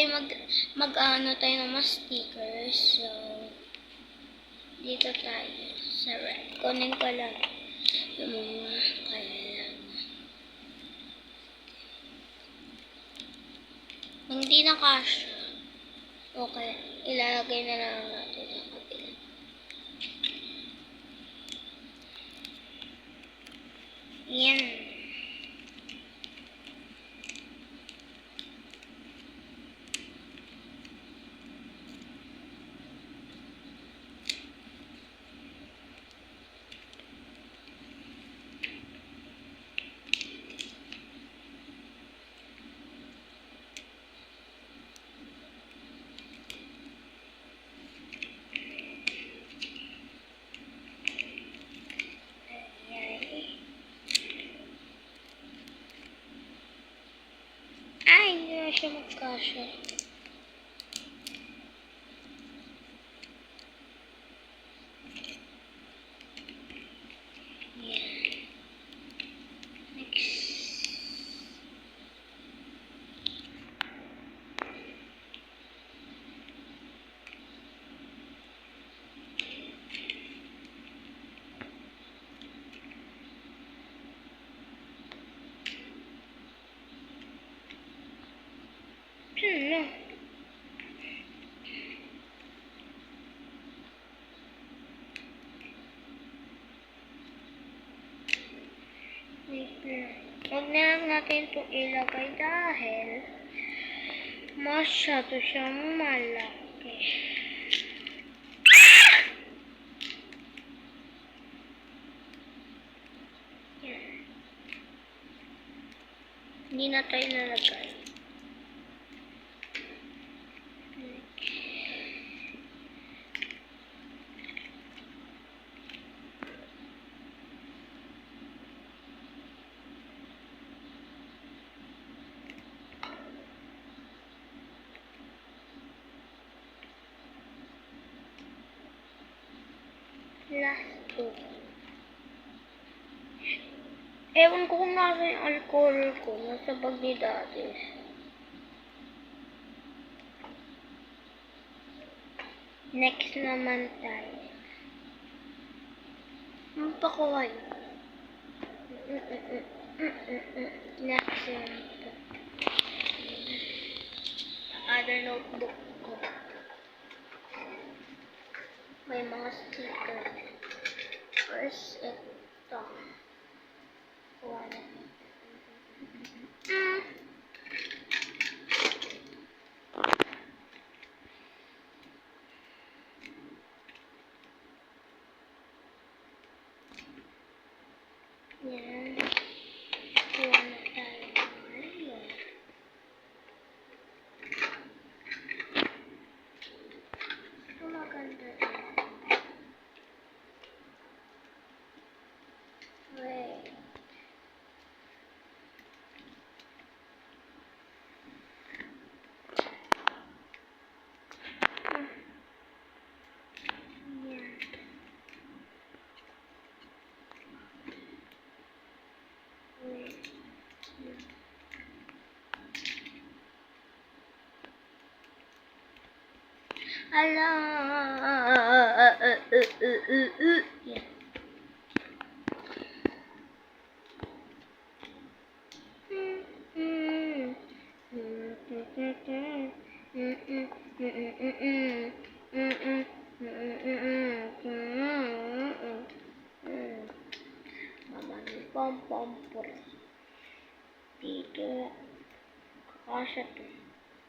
mag-ano tayo ng mga stickers. So, dito tayo sa red. Kunin ko lang yung mga kailangan. Hindi na kasha. Okay, ilalagay na lang natin sa kabila. Yan. Ay, hindi na siya magkasya. Yan. Next. Ano? Huwag na lang natin ito ilagay dahil masyado siyang malaki. Yan. Hindi na tayo nalagay. Last two. Ewan ko kung nasa yung alcohol ko. Nasa bag ni dati. Next naman tayo. Ano pa ko kayo? Next naman. Other notebook ko. May mga sticker. First, ito. Wala. Yan. Kuha na tayo. Ayan. Ito maganda rin. Wait. Ala. Yan. Pom-pom-pom. Dito. Kakasya to.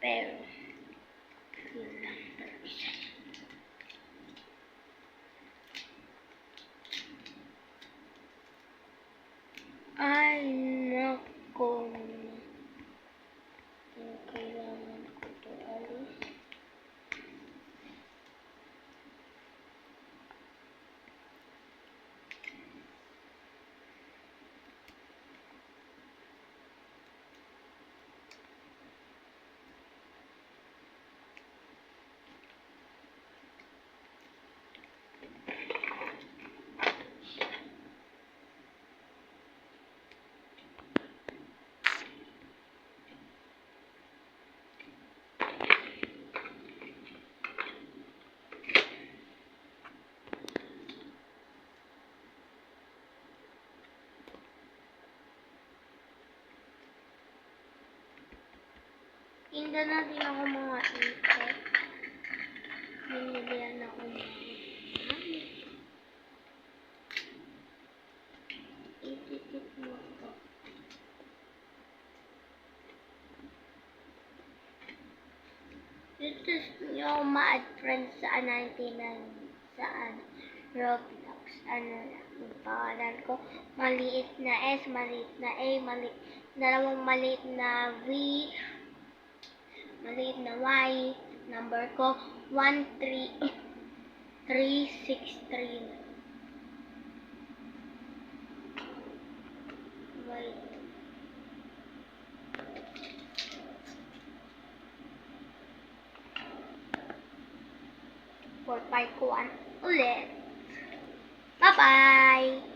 Pero. Yun lang. Isa. Ay, nako. Kailangan ko ito alis. Tinda na din ako mga itik. Binilihan ako mga itik mo to. Ito yung ma-add friends sa 99 saan Roblox. Ano yung pangalan ko? Maliit na S, maliit na A, dalawang maliit na V, maliit na Y. Number ko 13363. Wait. 451 ulit. Bye-bye!